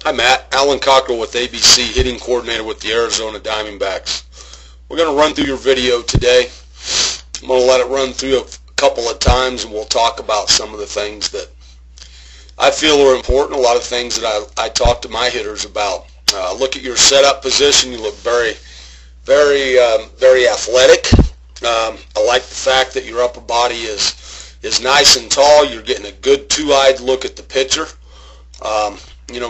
Hi Matt, Alan Cockrell with ABC, hitting coordinator with the Arizona Diamondbacks. We're going to run through your video today. I'm going to let it run through a couple of times and we'll talk about some of the things that I feel are important, a lot of things that I talk to my hitters about. Look at your setup position. You look very athletic. I like the fact that your upper body is nice and tall. You're getting a good two-eyed look at the pitcher.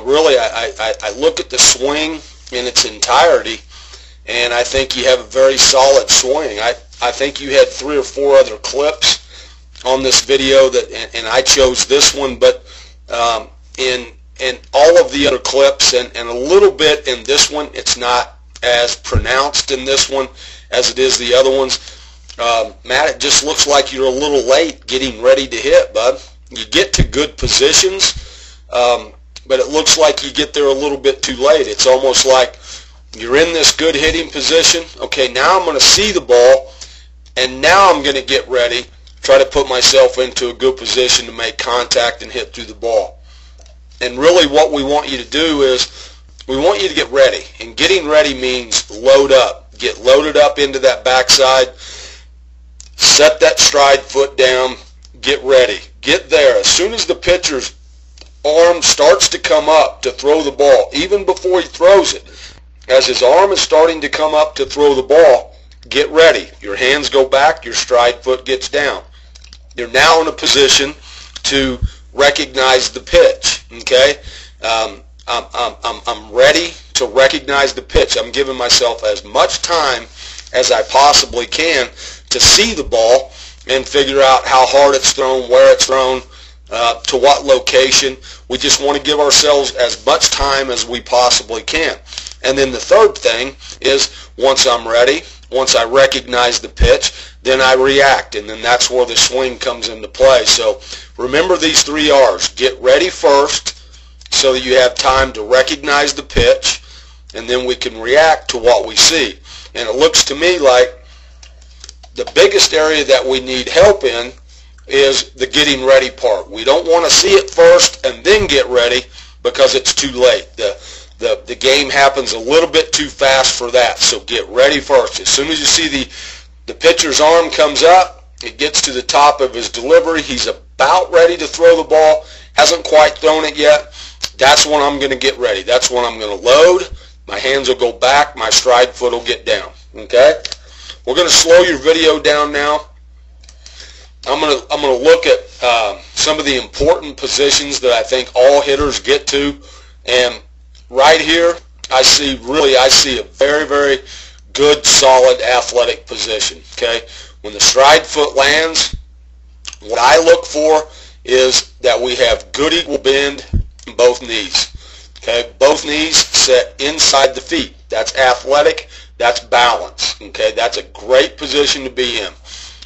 Really, I look at the swing in its entirety, and I think you have a very solid swing. I think you had 3 or 4 other clips on this video and I chose this one, but in all of the other clips and a little bit in this one, it's not as pronounced in this one as it is the other ones. Matt, it just looks like you're a little late getting ready to hit, bud. You get to good positions, but it looks like you get there a little bit too late. It's almost like you're in this good hitting position. Okay, now I'm going to see the ball, and now I'm going to get ready, try to put myself into a good position to make contact and hit through the ball. And really what we want you to do is we want you to get ready. And getting ready means load up. Get loaded up into that backside. Set that stride foot down. Get ready. Get there. As soon as the pitcher's arm starts to come up to throw the ball, even before he throws it, as his arm is starting to come up to throw the ball, get ready. Your hands go back, your stride foot gets down. You're now in a position to recognize the pitch. Okay, I'm ready to recognize the pitch. I'm giving myself as much time as I possibly can to see the ball and figure out how hard it's thrown, where it's thrown, to what location. We just want to give ourselves as much time as we possibly can. And then the third thing is once I'm ready, once I recognize the pitch, then I react, and then that's where the swing comes into play. So remember these 3 R's. Get ready first so that you have time to recognize the pitch, and then we can react to what we see. And it looks to me like the biggest area that we need help in is the getting ready part. We don't want to see it first and then get ready because it's too late. The game happens a little bit too fast for that, so get ready first. As soon as you see the pitcher's arm comes up, it gets to the top of his delivery, he's about ready to throw the ball, hasn't quite thrown it yet, that's when I'm going to get ready. That's when I'm going to load, my hands will go back, my stride foot will get down. Okay? We're going to slow your video down now. I'm going to look at some of the important positions that I think all hitters get to, and right here I see a very good, solid athletic position. Okay, when the stride foot lands, what I look for is that we have good equal bend in both knees. Okay, both knees set inside the feet. That's athletic. That's balance. Okay, that's a great position to be in.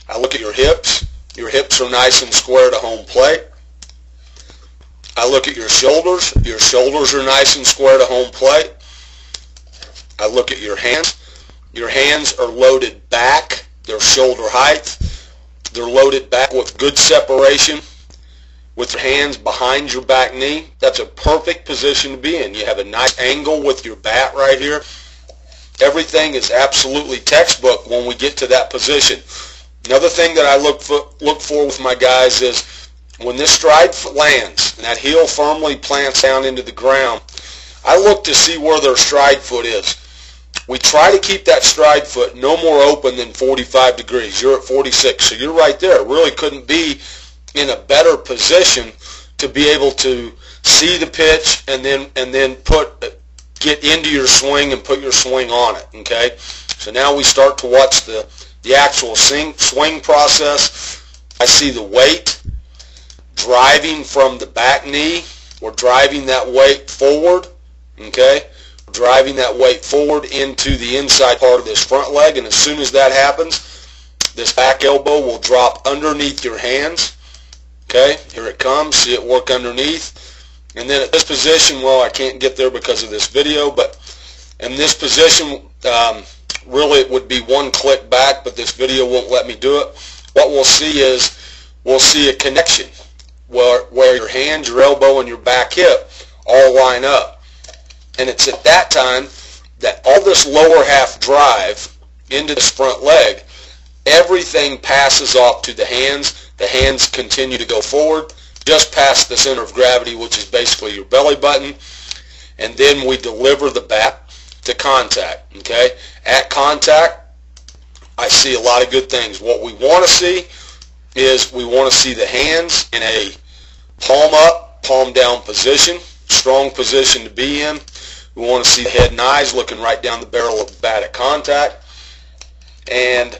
I look at your hips. Your hips are nice and square to home plate. I look at your shoulders. Your shoulders are nice and square to home plate. I look at your hands. Your hands are loaded back. They're shoulder height. They're loaded back with good separation with your hands behind your back knee. That's a perfect position to be in. You have a nice angle with your bat right here. Everything is absolutely textbook when we get to that position. Another thing that I look for with my guys is when this stride foot lands and that heel firmly plants down into the ground, I look to see where their stride foot is. We try to keep that stride foot no more open than 45 degrees. You're at 46, so you're right there. Really couldn't be in a better position to be able to see the pitch and then get into your swing and put your swing on it. Okay, so now we start to watch the actual swing process. I see the weight driving from the back knee. We're driving that weight forward. Okay, we're driving that weight forward into the inside part of this front leg, and as soon as that happens, this back elbow will drop underneath your hands. Okay, here it comes. See it work underneath. And then at this position, well, I can't get there because of this video, but in this position, really it would be one click back, but this video won't let me do it. What we'll see is we'll see a connection where your hands, your elbow, and your back hip all line up. And it's at that time that all this lower half drive into this front leg, everything passes off to the hands. The hands continue to go forward, just past the center of gravity, which is basically your belly button. And then we deliver the bat to contact, okay? At contact, I see a lot of good things. What we want to see is we want to see the hands in a palm up, palm down position, strong position to be in. We want to see the head and eyes looking right down the barrel of the bat at contact. And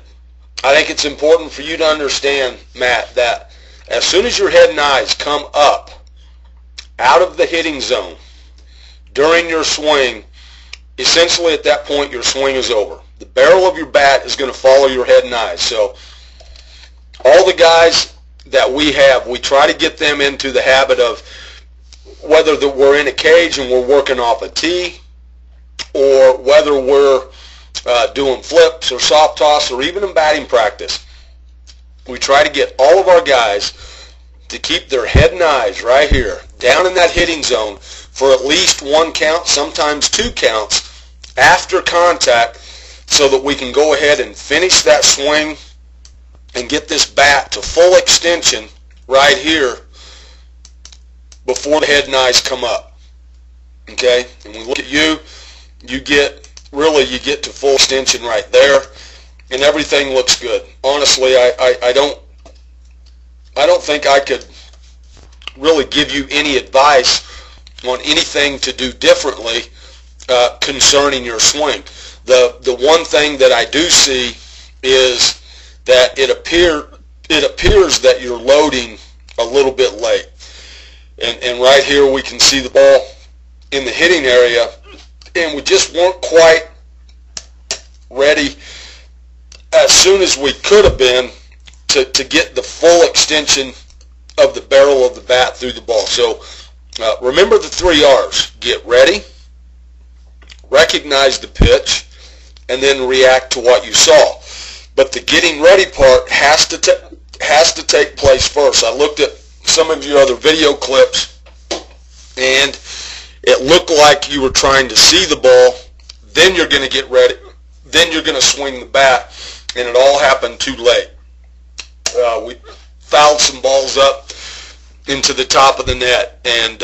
I think it's important for you to understand, Matt, that as soon as your head and eyes come up out of the hitting zone during your swing, essentially at that point your swing is over. The barrel of your bat is going to follow your head and eyes. So all the guys that we have, we try to get them into the habit of, whether that we're in a cage and we're working off a tee, or whether we're doing flips or soft toss, or even in batting practice, we try to get all of our guys to keep their head and eyes right here, down in that hitting zone, for at least one count, sometimes two counts, after contact, so that we can go ahead and finish that swing and get this bat to full extension right here before the head and eyes come up. Okay? And we look at you get to full extension right there, and everything looks good. Honestly, I don't think I could really give you any advice on anything to do differently concerning your swing. The one thing that I do see is that it appears that you're loading a little bit late. And right here we can see the ball in the hitting area, and we just weren't quite ready as soon as we could have been to get the full extension of the barrel of the bat through the ball. So remember the 3 R's. Get ready, recognize the pitch, and then react to what you saw. But the getting ready part has to take place first. I looked at some of your other video clips, and it looked like you were trying to see the ball, then you're going to get ready, then you're going to swing the bat, and it all happened too late. We fouled some balls up into the top of the net, and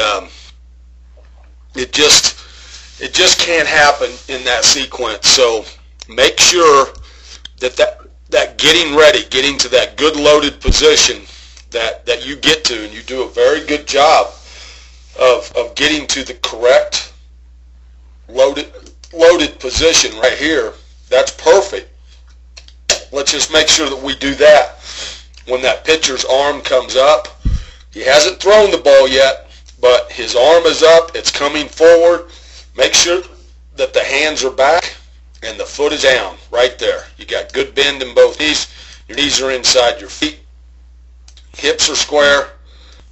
it just can't happen in that sequence. So make sure that getting ready, getting to that good loaded position that you get to, and you do a very good job of getting to the correct loaded position right here. That's perfect. Let's just make sure that we do that. When that pitcher's arm comes up, he hasn't thrown the ball yet, but his arm is up, it's coming forward. Make sure that the hands are back and the foot is down right there. You got good bend in both knees. Your knees are inside your feet. Hips are square.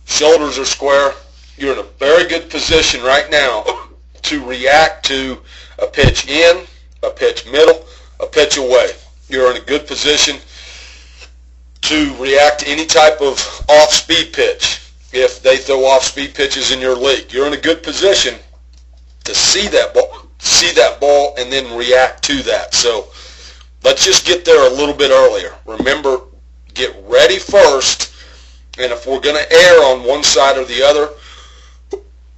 Shoulders are square. You're in a very good position right now to react to a pitch in, a pitch middle, a pitch away. You're in a good position to react to any type of off-speed pitch. If they throw off-speed pitches in your league, you're in a good position to see that ball and then react to that. So let's just get there a little bit earlier. Remember, get ready first, and if we're going to err on one side or the other,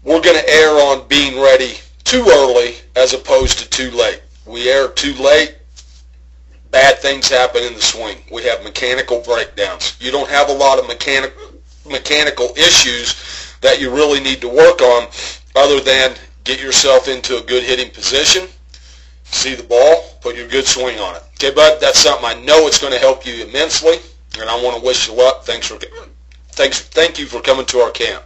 we're going to err on being ready too early as opposed to too late. We err too late, bad things happen in the swing. We have mechanical breakdowns. You don't have a lot of mechanical issues that you really need to work on, other than get yourself into a good hitting position, see the ball, put your good swing on it. Okay, bud, that's something I know it's going to help you immensely, and I want to wish you luck. Thank you for coming to our camp.